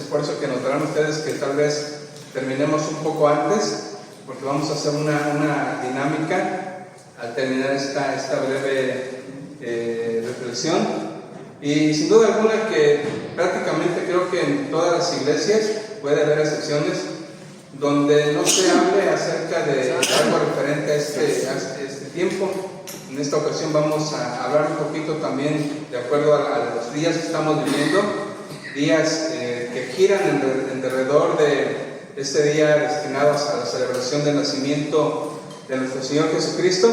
es por eso que notarán ustedes que tal vez terminemos un poco antes, porque vamos a hacer una dinámica al terminar esta breve reflexión. Y sin duda alguna que prácticamente creo que en todas las iglesias puede haber excepciones donde no se hable acerca de algo referente a este tiempo. En esta ocasión vamos a hablar un poquito también de acuerdo a los días que estamos viviendo, días que giran alrededor de este día destinados a la celebración del nacimiento de nuestro Señor Jesucristo.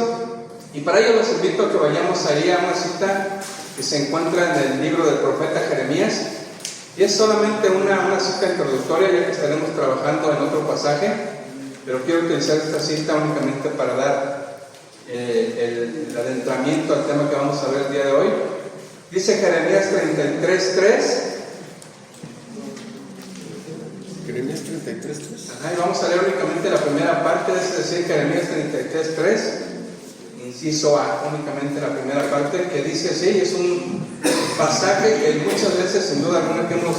Y para ello los invito a que vayamos ahí a una cita que se encuentra en el libro del profeta Jeremías, y es solamente una cita introductoria, ya que estaremos trabajando en otro pasaje, pero quiero utilizar esta cita únicamente para dar el adentramiento al tema que vamos a ver el día de hoy. Dice Jeremías 33:3. Jeremías 33:3. Y vamos a leer únicamente la primera parte, es decir, Jeremías 33:3, inciso A, únicamente la primera parte, que dice así. Es un pasaje que muchas veces, sin duda alguna, que hemos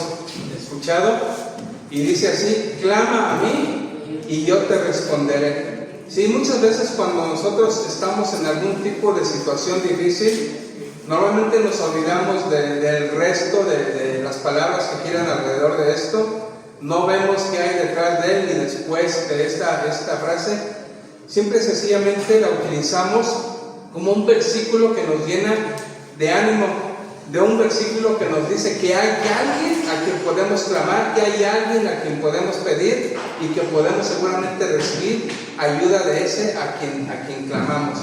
escuchado, y dice así: clama a mí y yo te responderé. Sí, muchas veces cuando nosotros estamos en algún tipo de situación difícil, normalmente nos olvidamos del resto de las palabras que giran alrededor de esto. No vemos qué hay detrás de él ni después de esta frase. Simple y sencillamente la utilizamos como un versículo que nos llena de ánimo, de un versículo que nos dice que hay alguien a quien podemos clamar, que hay alguien a quien podemos pedir y que podemos seguramente recibir ayuda de ese a quien clamamos.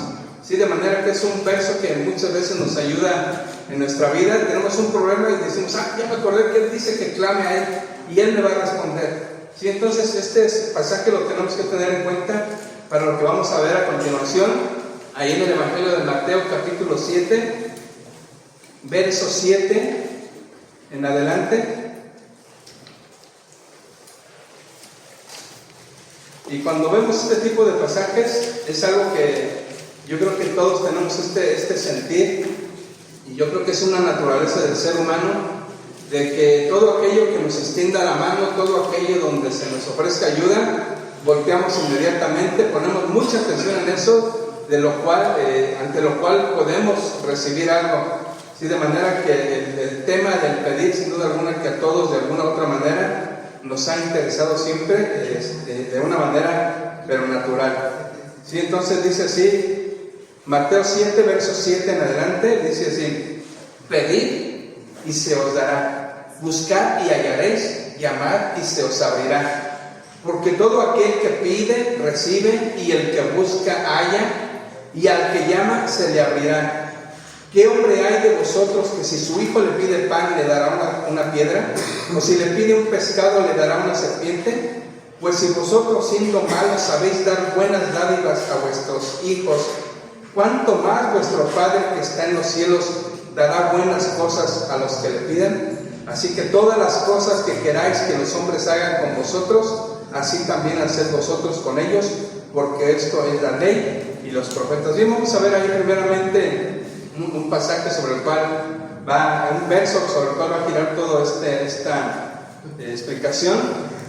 Sí, de manera que es un verso que muchas veces nos ayuda en nuestra vida. Tenemos un problema y decimos: ya me acordé que él dice que clame a él y él me va a responder. Sí, entonces este pasaje lo tenemos que tener en cuenta para lo que vamos a ver a continuación, ahí en el Evangelio de Mateo capítulo 7, verso 7 en adelante. Y cuando vemos este tipo de pasajes, es algo que yo creo que todos tenemos este sentir, y yo creo que es una naturaleza del ser humano, de que todo aquello que nos extienda la mano, todo aquello donde se nos ofrezca ayuda, volteamos inmediatamente, ponemos mucha atención en eso, ante lo cual podemos recibir algo. Sí, de manera que el tema del pedir, sin duda alguna, que a todos de alguna u otra manera nos ha interesado siempre, de una manera pero natural. Sí, entonces dice así, Mateo 7, verso 7 en adelante, dice así: pedid y se os dará, buscad y hallaréis, llamad y se os abrirá. Porque todo aquel que pide, recibe, y el que busca, halla, y al que llama, se le abrirá. ¿Qué hombre hay de vosotros que si su hijo le pide pan, le dará una piedra? ¿O si le pide un pescado, le dará una serpiente? Pues si vosotros, siendo malos, sabéis dar buenas dádivas a vuestros hijos, ¿cuánto más vuestro Padre que está en los cielos dará buenas cosas a los que le pidan? Así que todas las cosas que queráis que los hombres hagan con vosotros, así también haced vosotros con ellos, porque esto es la ley y los profetas. Bien, vamos a ver ahí primeramente un pasaje sobre el cual un verso sobre el cual va a girar toda esta explicación,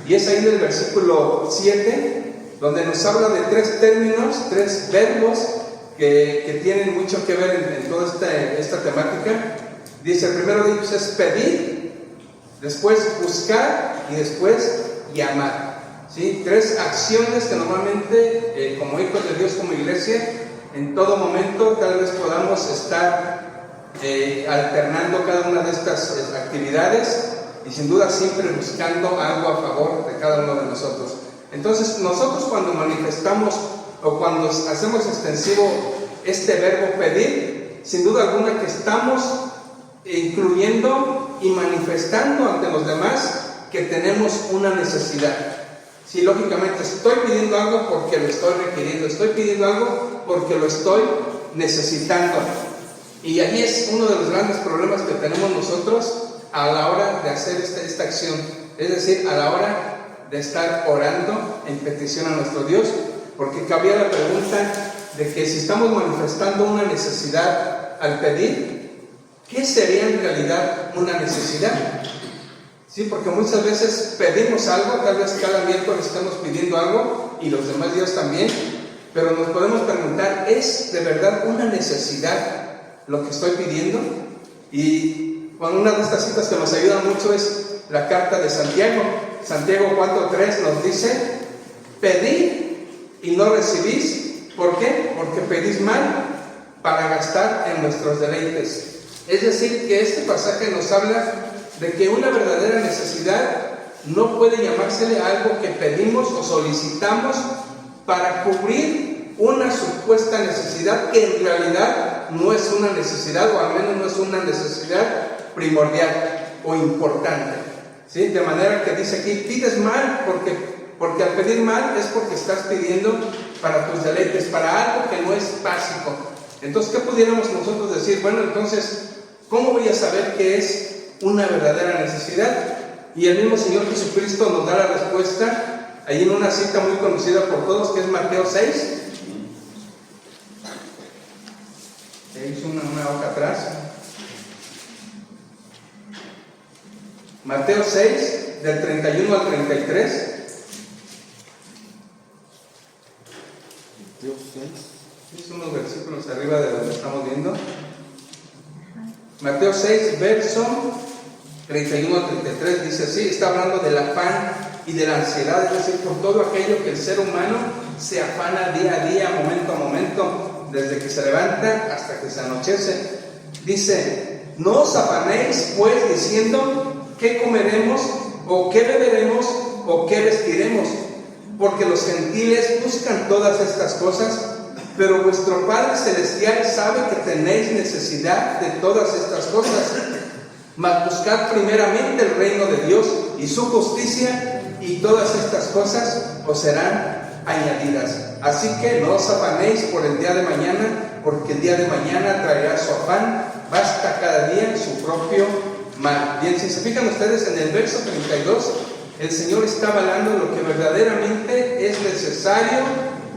y es ahí del versículo 7, donde nos habla de tres términos, tres verbos que tienen mucho que ver en toda esta temática. Dice, el primero de ellos es pedir, después buscar y después llamar. ¿Sí? Tres acciones que normalmente, como hijos de Dios, como iglesia, en todo momento tal vez podamos estar alternando cada una de estas actividades, y sin duda siempre buscando algo a favor de cada uno de nosotros. Entonces nosotros, cuando manifestamos o cuando hacemos extensivo este verbo pedir, sin duda alguna que estamos incluyendo y manifestando ante los demás que tenemos una necesidad. Sí, lógicamente estoy pidiendo algo porque lo estoy requiriendo, estoy pidiendo algo porque lo estoy necesitando. Y ahí es uno de los grandes problemas que tenemos nosotros a la hora de hacer esta acción, es decir, a la hora de estar orando en petición a nuestro Dios, porque cabía la pregunta de que si estamos manifestando una necesidad al pedir, ¿qué sería en realidad una necesidad? Sí, porque muchas veces pedimos algo, tal vez cada miércoles estamos pidiendo algo y los demás días también, pero nos podemos preguntar, ¿es de verdad una necesidad lo que estoy pidiendo? Y una de estas citas que nos ayuda mucho es la carta de Santiago. Santiago 4:3 nos dice: pedid y no recibís. ¿Por qué? Porque pedís mal para gastar en nuestros deleites. Es decir, que este pasaje nos habla de que una verdadera necesidad no puede llamársele algo que pedimos o solicitamos para cubrir una supuesta necesidad que en realidad no es una necesidad, o al menos no es una necesidad primordial o importante, ¿sí? De manera que dice aquí, pides mal porque al pedir mal es porque estás pidiendo para tus deleites, para algo que no es básico. Entonces, ¿qué pudiéramos nosotros decir? Bueno, entonces, ¿cómo voy a saber qué es una verdadera necesidad? Y el mismo Señor Jesucristo nos da la respuesta ahí en una cita muy conocida por todos, que es Mateo 6. Hice una hoja atrás. Mateo 6, del 31 al 33. Mateo 6. Es unos versículos arriba de donde estamos viendo. Mateo 6, verso 31 al 33, dice así, está hablando del afán y de la ansiedad, es decir, por todo aquello que el ser humano se afana día a día, momento a momento, desde que se levanta hasta que se anochece. Dice, no os afanéis pues diciendo qué comeremos, o qué beberemos, o qué vestiremos, porque los gentiles buscan todas estas cosas, pero vuestro Padre Celestial sabe que tenéis necesidad de todas estas cosas. Mas buscad primeramente el reino de Dios y su justicia, y todas estas cosas os serán añadidas. Así que no os afanéis por el día de mañana, porque el día de mañana traerá su afán. Basta cada día su propio mal. Bien, si se fijan ustedes en el verso 32, el Señor está hablando de lo que verdaderamente es necesario,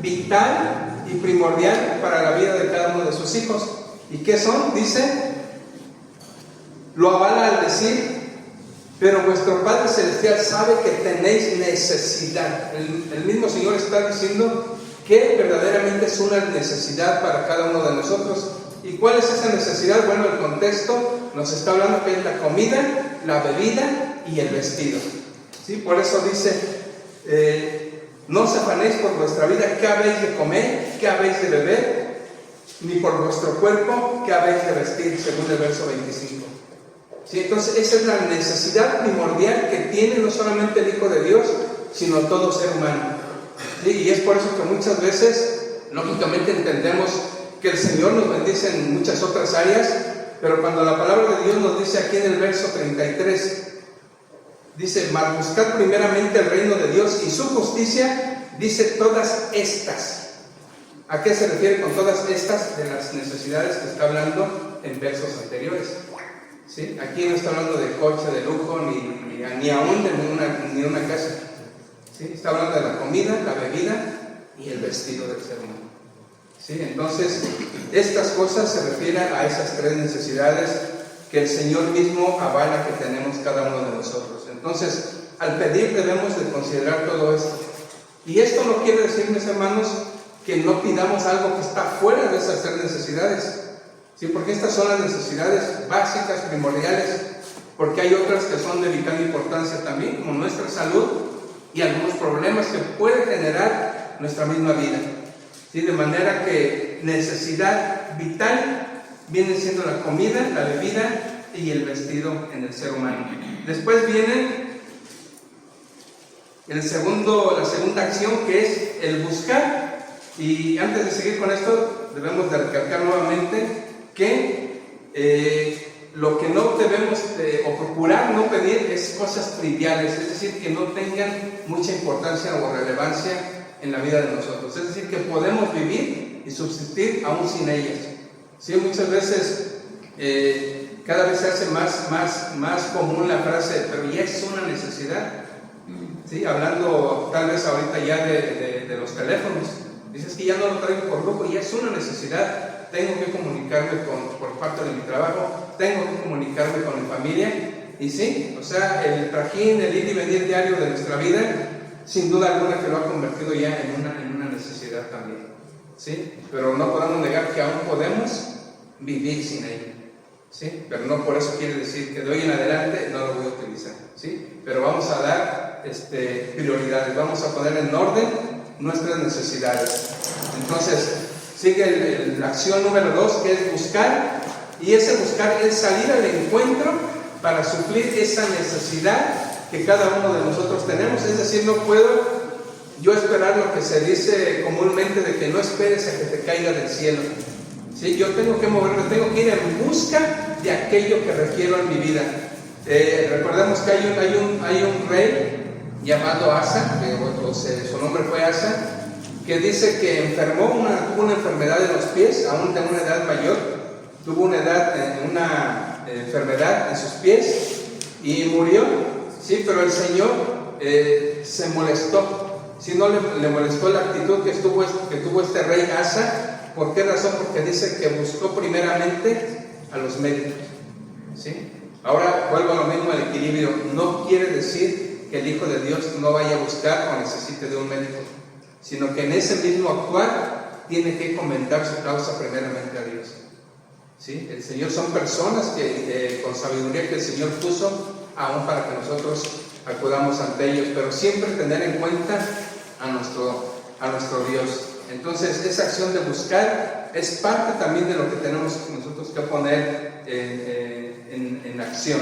vital y primordial para la vida de cada uno de sus hijos. ¿Y qué son? Dice, lo avala al decir, pero vuestro Padre Celestial sabe que tenéis necesidad. El mismo Señor está diciendo que verdaderamente es una necesidad para cada uno de nosotros. ¿Y cuál es esa necesidad? Bueno, el contexto nos está hablando que es la comida, la bebida y el vestido, ¿sí? Por eso dice, no os afanéis por vuestra vida, qué habéis de comer, qué habéis de beber, ni por vuestro cuerpo, qué habéis de vestir, según el verso 25. ¿Sí? Entonces, esa es la necesidad primordial que tiene no solamente el Hijo de Dios, sino todo ser humano. ¿Sí? Y es por eso que muchas veces, lógicamente, entendemos que el Señor nos bendice en muchas otras áreas, pero cuando la palabra de Dios nos dice aquí en el verso 33, dice, mas buscad primeramente el reino de Dios y su justicia, dice todas estas. ¿A qué se refiere con todas estas? De las necesidades que está hablando en versos anteriores. ¿Sí? Aquí no está hablando de coche, de lujo, ni aún de una casa. ¿Sí? Está hablando de la comida, la bebida y el vestido del ser humano. ¿Sí? Entonces, estas cosas se refieren a esas tres necesidades que el Señor mismo avala que tenemos cada uno de nosotros. Entonces, al pedir debemos de considerar todo esto. Y esto no quiere decir, mis hermanos, que no pidamos algo que está fuera de esas tres necesidades. ¿Sí? Porque estas son las necesidades básicas, primordiales, porque hay otras que son de vital importancia también, como nuestra salud y algunos problemas que puede generar nuestra misma vida. ¿Sí? De manera que necesidad vital viene siendo la comida, la bebida y el vestido en el ser humano. Después viene la segunda acción, que es el buscar. Y antes de seguir con esto, debemos de recalcar nuevamente que lo que no debemos o procurar no pedir es cosas triviales, es decir, que no tengan mucha importancia o relevancia en la vida de nosotros. Es decir, que podemos vivir y subsistir aún sin ellas. ¿Sí? Muchas veces, cada vez se hace más común la frase, pero ya es una necesidad. ¿Sí? Hablando tal vez ahorita ya de los teléfonos. Dices que ya no lo traigo por lujo, ya es una necesidad. Tengo que comunicarme por parte de mi trabajo, tengo que comunicarme con mi familia, Y sí, o sea, el trajín, el ir y venir diario de nuestra vida, sin duda alguna que lo ha convertido ya en una necesidad también, ¿sí? Pero no podemos negar que aún podemos vivir sin ella, ¿sí? Pero no por eso quiere decir que de hoy en adelante no lo voy a utilizar, ¿sí? Pero vamos a dar prioridades, vamos a poner en orden nuestras necesidades. Entonces, sigue la acción número 2, que es buscar, y ese buscar es salir al encuentro para suplir esa necesidad que cada uno de nosotros tenemos. Es decir, no puedo yo esperar lo que se dice comúnmente de que no esperes a que te caiga del cielo, ¿sí? Yo tengo que moverme, tengo que ir en busca de aquello que requiero en mi vida. Recordemos que hay un rey llamado Asa, su nombre fue Asa, que dice que tuvo una enfermedad de los pies, aún de una edad mayor, tuvo una enfermedad en sus pies y murió, ¿sí? Pero el Señor se molestó, ¿sí? No le molestó la actitud que tuvo este rey Asa. ¿Por qué razón? Porque dice que buscó primeramente a los médicos, ¿sí? Ahora vuelvo a lo mismo, al equilibrio. No quiere decir que el Hijo de Dios no vaya a buscar o necesite de un médico, sino que en ese mismo actuar tiene que comentar su causa primeramente a Dios, ¿sí? El Señor son personas que con sabiduría que el Señor puso aún para que nosotros acudamos ante ellos, pero siempre tener en cuenta a nuestro Dios. Entonces, esa acción de buscar es parte también de lo que tenemos nosotros que poner en acción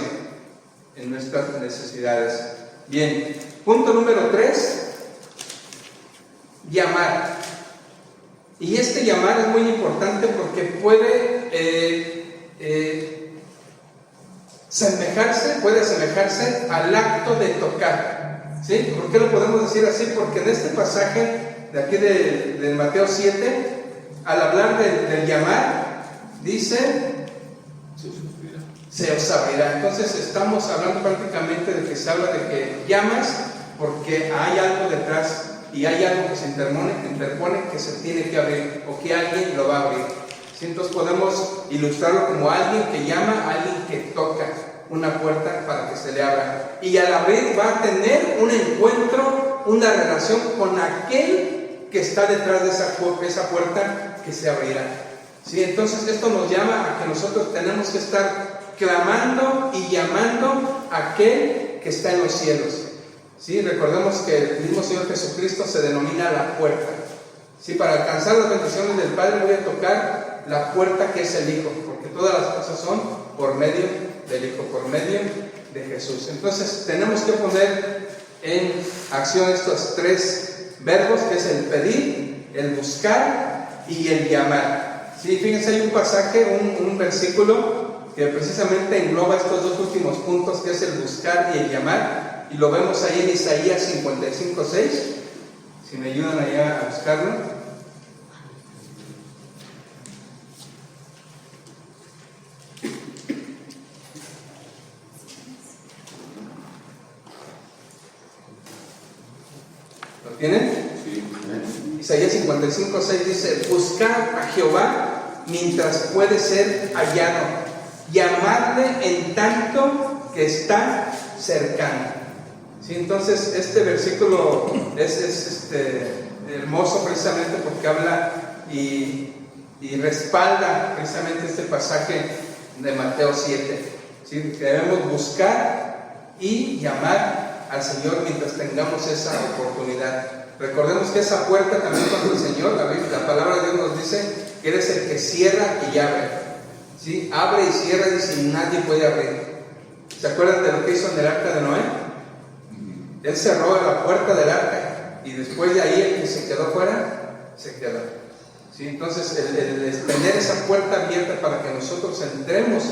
en nuestras necesidades. Bien, punto número 3, llamar. Y este llamar es muy importante porque puede asemejarse al acto de tocar, ¿sí? ¿Por qué lo podemos decir así? Porque en este pasaje de aquí de Mateo 7, al hablar del llamar, dice: se os abrirá. Entonces estamos hablando prácticamente de que se habla de que llamas porque hay algo detrás y hay algo que se interpone que se tiene que abrir o que alguien lo va a abrir, ¿sí? Entonces podemos ilustrarlo como alguien que llama, alguien que toca una puerta para que se le abra, y al abrir va a tener un encuentro, una relación con aquel que está detrás de esa puerta que se abrirá, ¿sí? Entonces esto nos llama a que nosotros tenemos que estar clamando y llamando a aquel que está en los cielos, ¿sí? Recordemos que el mismo Señor Jesucristo se denomina la puerta, ¿sí? Para alcanzar las bendiciones del Padre voy a tocar la puerta que es el Hijo, porque todas las cosas son por medio del Hijo, por medio de Jesús. Entonces tenemos que poner en acción estos 3 verbos, que es el pedir, el buscar y el llamar, ¿sí? Fíjense, hay un pasaje, un versículo que precisamente engloba estos 2 últimos puntos, que es el buscar y el llamar, y lo vemos ahí en Isaías 55:6. Si me ayudan allá a buscarlo. ¿Lo tienen? Sí. Isaías 55:6 dice: buscad a Jehová mientras puede ser hallado, llamadle en tanto que está cercano, ¿sí? Entonces este versículo es hermoso precisamente porque habla y respalda precisamente este pasaje de Mateo 7, ¿sí? Que debemos buscar y llamar al Señor mientras tengamos esa oportunidad. Recordemos que esa puerta también, cuando el Señor, la palabra de Dios nos dice que eres el que cierra y abre, ¿sí? Abre y cierra y sin nadie puede abrir. ¿Se acuerdan de lo que hizo en el arca de Noé? Él cerró la puerta del arca y después de ahí el que se quedó fuera, se quedó, ¿sí? Entonces el tener esa puerta abierta para que nosotros entremos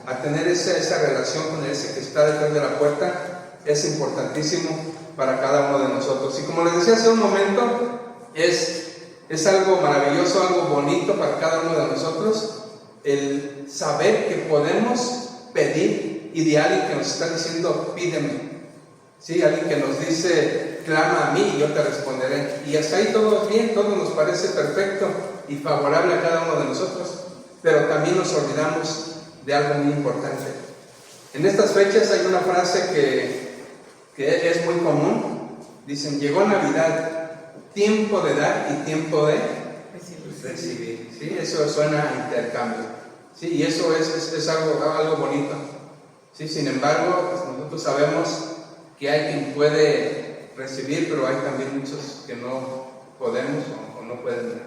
a tener esa relación con ese que está detrás de la puerta es importantísimo para cada uno de nosotros. Y como les decía hace un momento, es algo maravilloso, algo bonito para cada uno de nosotros el saber que podemos pedir, y de alguien que nos está diciendo pídeme, ¿sí? Alguien que nos dice clama a mí y yo te responderé, y hasta ahí todo es bien, todo nos parece perfecto y favorable a cada uno de nosotros, pero también nos olvidamos de algo muy importante, En estas fechas hay una frase que es muy común. Dicen, llegó Navidad, tiempo de dar y tiempo de recibir. ¿Sí? Eso suena a intercambio. ¿Sí? Y eso es algo bonito. ¿Sí? Sin embargo, pues nosotros sabemos que hay quien puede recibir, pero hay también muchos que no podemos o no pueden dar.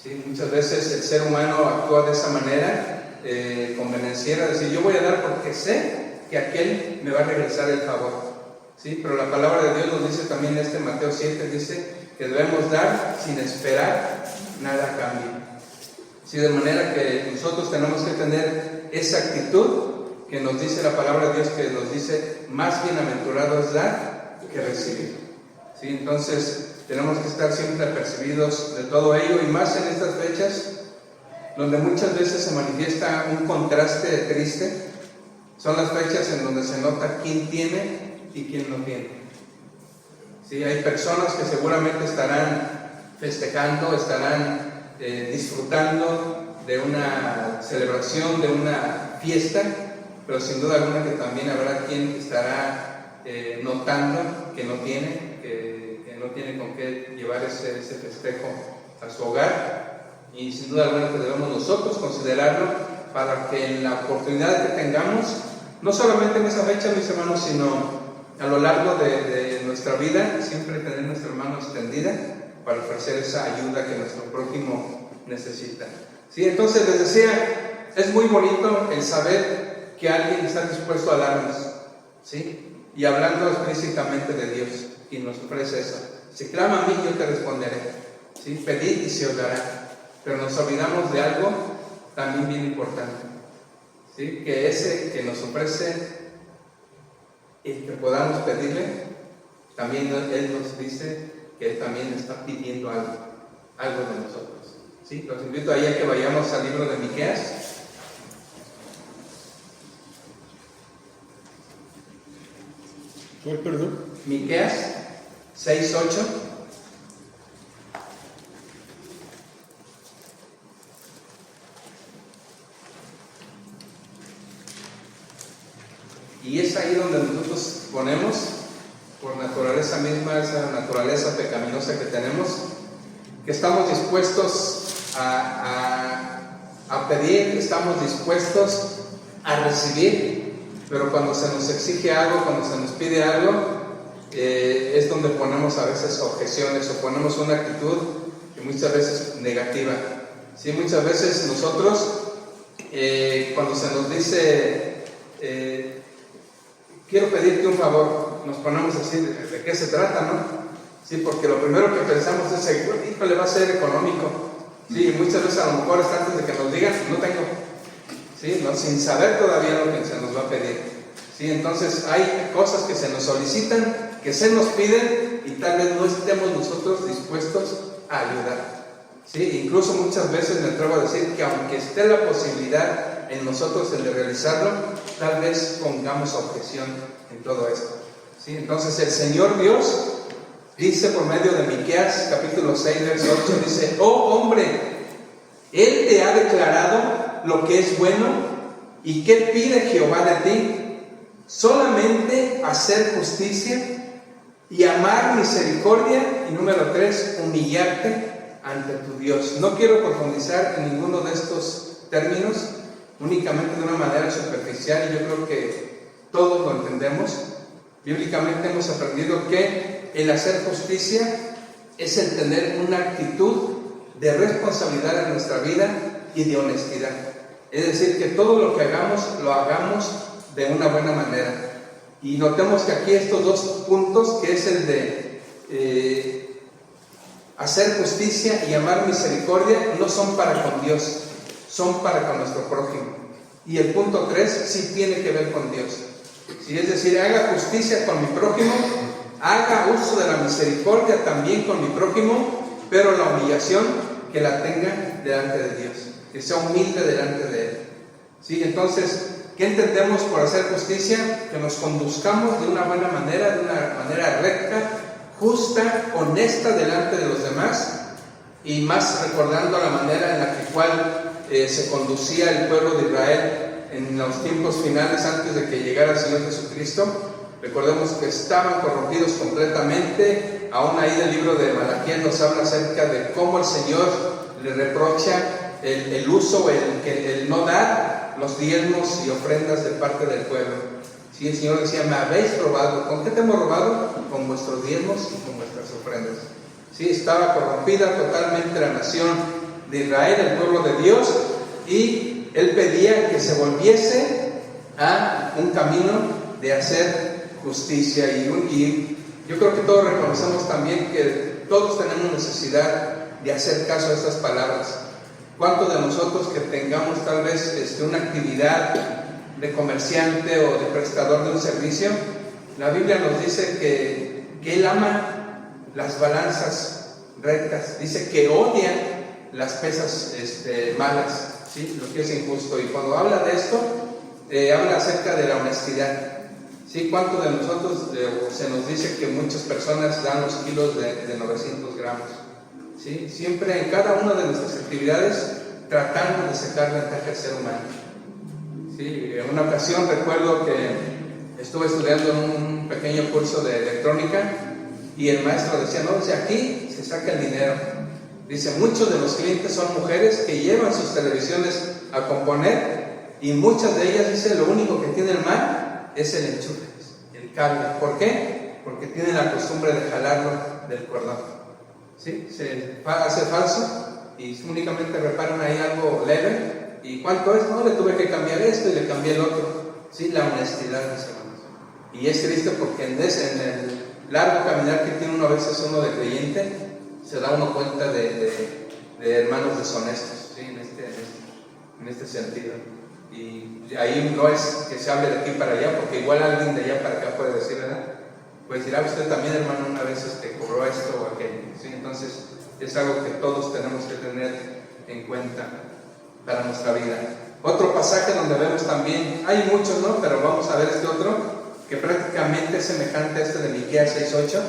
¿Sí? Muchas veces el ser humano actúa de esa manera, convenenciera, decir, yo voy a dar porque sé que aquel me va a regresar el favor. ¿Sí? Pero la palabra de Dios nos dice también en Mateo 7, dice que debemos dar sin esperar nada a cambio. ¿Sí? De manera que nosotros tenemos que tener esa actitud que nos dice la palabra de Dios, que nos dice, más bienaventurado es dar que recibir. ¿Sí? Entonces, tenemos que estar siempre apercibidos de todo ello, y más en estas fechas, donde muchas veces se manifiesta un contraste triste. Son las fechas en donde se nota quién tiene y quién no tiene. ¿Sí? Hay personas que seguramente estarán festejando, estarán disfrutando de una celebración, de una fiesta, pero sin duda alguna que también habrá quien estará notando que no tiene con qué llevar ese festejo a su hogar, y sin duda alguna que debemos nosotros considerarlo para que en la oportunidad que tengamos, no solamente en esa fecha, mis hermanos, sino a lo largo de nuestra vida, siempre tener nuestra mano extendida para ofrecer esa ayuda que nuestro prójimo necesita. ¿Sí? Entonces les decía, es muy bonito el saber que alguien está dispuesto a darnos, ¿sí? Y hablando explícitamente de Dios, y nos ofrece eso. Si clama a mí, yo te responderé. ¿Sí? Pedid y se os dará. Pero nos olvidamos de algo también bien importante, ¿sí? Que ese que nos ofrece y que podamos pedirle, también Él nos dice que Él también está pidiendo algo de nosotros. ¿Sí? Los invito ahí a que vayamos al libro de Miqueas. ¿Cuál, perdón? Miqueas 6:8. Y es ahí donde nosotros ponemos, por naturaleza misma, esa naturaleza pecaminosa que tenemos, que estamos dispuestos a pedir, estamos dispuestos a recibir, pero cuando se nos exige algo, cuando se nos pide algo, es donde ponemos a veces objeciones o ponemos una actitud que muchas veces negativa. ¿Sí? Muchas veces nosotros, cuando se nos dice, quiero pedirte un favor, nos ponemos así, ¿de qué se trata, no? Sí, porque lo primero que pensamos es, híjole, va a ser económico. Sí, y muchas veces a lo mejor hasta antes de que nos digan, no tengo. ¿Sí? No, sin saber todavía lo que se nos va a pedir. ¿Sí? Entonces hay cosas que se nos solicitan, que se nos piden, y tal vez no estemos nosotros dispuestos a ayudar. ¿Sí? Incluso muchas veces me atrevo a decir que aunque esté la posibilidad en nosotros el de realizarlo, tal vez pongamos objeción en todo esto. ¿Sí? Entonces el Señor Dios dice por medio de Miqueas capítulo 6 verso 8, dice, oh hombre, Él te ha declarado lo que es bueno, y qué pide Jehová de ti, solamente hacer justicia y amar misericordia, y número 3, humillarte ante tu Dios. No quiero profundizar en ninguno de estos términos, únicamente de una manera superficial, y yo creo que todos lo entendemos. Bíblicamente hemos aprendido que el hacer justicia es el tener una actitud de responsabilidad en nuestra vida y de honestidad. Es decir, que todo lo que hagamos, lo hagamos de una buena manera. Y notemos que aquí estos dos puntos, que es el de hacer justicia y amar misericordia, no son para con Dios, son para con nuestro prójimo. Y el punto 3 sí tiene que ver con Dios. ¿Sí? Es decir, haga justicia con mi prójimo, haga uso de la misericordia también con mi prójimo, pero la humillación que la tenga delante de Dios, que sea humilde delante de Él. ¿Sí? Entonces, ¿qué entendemos por hacer justicia? Que nos conduzcamos de una buena manera, de una manera recta, justa, honesta delante de los demás, y más recordando la manera en la que se conducía el pueblo de Israel en los tiempos finales, antes de que llegara el Señor Jesucristo. Recordemos que estaban corrompidos completamente. Aún ahí del libro de Malaquías nos habla acerca de cómo el Señor le reprocha el uso, el no dar los diezmos y ofrendas de parte del pueblo. Sí, el Señor decía: me habéis robado. ¿Con qué te hemos robado? Con vuestros diezmos y con vuestras ofrendas. Sí, estaba corrompida totalmente la nación de Israel, el pueblo de Dios, y Él pedía que se volviese a un camino de hacer justicia. Y yo creo que todos reconocemos también que todos tenemos necesidad de hacer caso a estas palabras. ¿Cuántos de nosotros que tengamos tal vez una actividad de comerciante o de prestador de un servicio? La Biblia nos dice que Él ama las balanzas rectas, dice que odia las pesas malas, ¿sí? Lo que es injusto. Y cuando habla de esto, habla acerca de la honestidad. ¿Sí? ¿Cuántos de nosotros se nos dice que muchas personas dan los kilos de 900 gramos? ¿Sí? Siempre en cada una de nuestras actividades tratando de sacar ventaja al ser humano. ¿Sí? En una ocasión recuerdo que estuve estudiando un pequeño curso de electrónica y el maestro decía: no, de aquí se saca el dinero. Dice: muchos de los clientes son mujeres que llevan sus televisiones a componer y muchas de ellas, dice, lo único que tienen mal es el enchufe, el cable. ¿Por qué? Porque tienen la costumbre de jalarlo del cordón. ¿Sí? Se hace falso y únicamente reparan ahí algo leve. ¿Y cuánto es? No, le tuve que cambiar esto y le cambié el otro. ¿Sí? La honestidad, mis hermanos. Y es triste porque en el largo caminar que tiene uno a veces uno de creyente, se da uno cuenta de hermanos deshonestos, ¿sí? en este sentido. Y ahí no es que se hable de aquí para allá, porque igual alguien de allá para acá puede decir, ¿verdad? Pues dirá: usted también, hermano, una vez cobró esto o aquello, ¿sí? Entonces es algo que todos tenemos que tener en cuenta para nuestra vida. Otro pasaje donde vemos también, hay muchos, ¿no? Pero vamos a ver este otro, que prácticamente es semejante a este de Miqueas 6:8.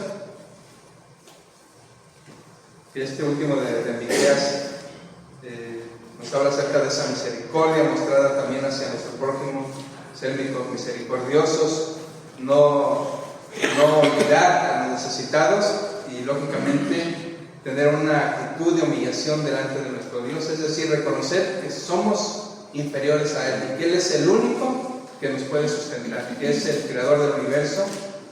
Y este último de Miqueas nos habla acerca de esa misericordia mostrada también hacia nuestro prójimo, ser misericordiosos, no olvidar a los necesitados y lógicamente tener una actitud de humillación delante de nuestro Dios, es decir, reconocer que somos inferiores a Él y que Él es el único que nos puede sustentar, que es el creador del universo,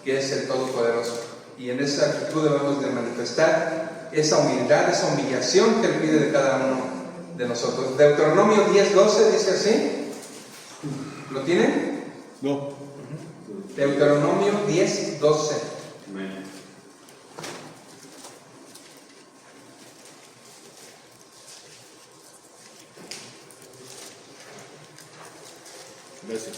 que es el todopoderoso. Y en esa actitud debemos de manifestar esa humildad, esa humillación que Él pide de cada uno de nosotros. Deuteronomio 10:12 dice así. ¿Lo tienen? No. Deuteronomio 10:12. Gracias.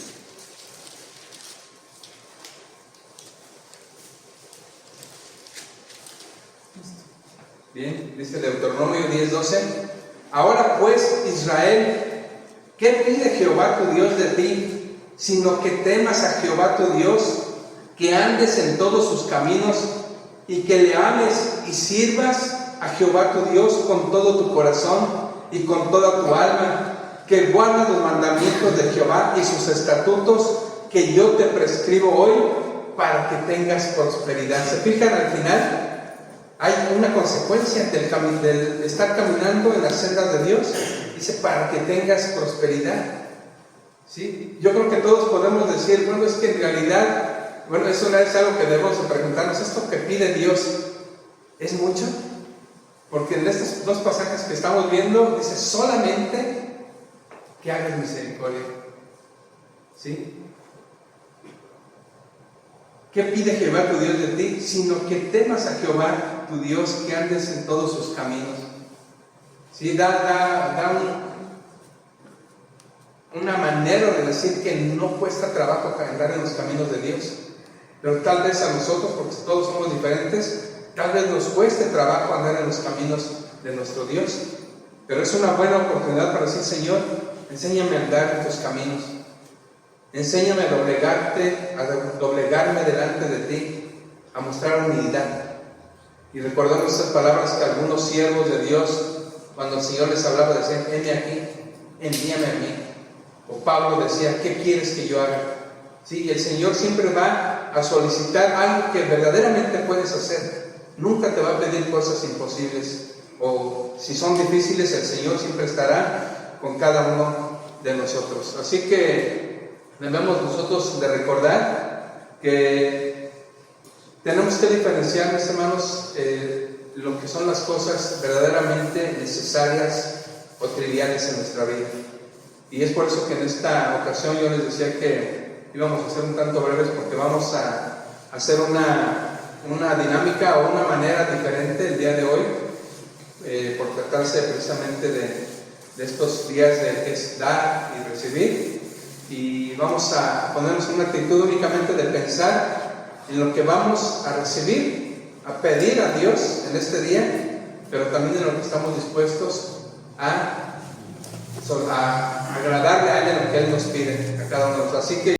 Bien, dice Deuteronomio 10:12. Ahora pues, Israel, ¿qué pide Jehová tu Dios de ti? Sino que temas a Jehová tu Dios, que andes en todos sus caminos y que le ames y sirvas a Jehová tu Dios con todo tu corazón y con toda tu alma, que guardes los mandamientos de Jehová y sus estatutos que yo te prescribo hoy para que tengas prosperidad. ¿Se fijan al final? Hay una consecuencia del estar caminando en las sendas de Dios. Dice: para que tengas prosperidad. ¿Sí? Yo creo que todos podemos decir: bueno, es que en realidad, bueno, eso no es algo que debemos preguntarnos. ¿Esto que pide Dios es mucho? Porque en estos dos pasajes que estamos viendo dice solamente que hagas misericordia. ¿Sí? ¿Qué pide Jehová tu Dios de ti? Sino que temas a Jehová tu Dios, que andes en todos sus caminos. ¿Sí? Da una manera de decir que no cuesta trabajo andar en los caminos de Dios. Pero tal vez a nosotros, porque todos somos diferentes, tal vez nos cueste trabajo andar en los caminos de nuestro Dios. Pero es una buena oportunidad para decir: Señor, enséñame a andar en tus caminos. Enséñame a doblegarme delante de ti, a mostrar humildad. Y recordamos esas palabras que algunos siervos de Dios, cuando el Señor les hablaba, decían: heme aquí, envíame a mí. O Pablo decía, ¿qué quieres que yo haga? ¿Sí? Y el Señor siempre va a solicitar algo que verdaderamente puedes hacer. Nunca te va a pedir cosas imposibles. O si son difíciles, el Señor siempre estará con cada uno de nosotros. Así que debemos nosotros de recordar que tenemos que diferenciar, mis hermanos, lo que son las cosas verdaderamente necesarias o triviales en nuestra vida. Y es por eso que en esta ocasión yo les decía que íbamos a ser un tanto breves, porque vamos a hacer una dinámica o una manera diferente el día de hoy, por tratarse precisamente de estos días de que es dar y recibir. Y vamos a ponernos una actitud únicamente de pensar en lo que vamos a recibir, a pedir a Dios en este día, pero también en lo que estamos dispuestos a agradarle a Él en lo que Él nos pide a cada uno de nosotros. Así que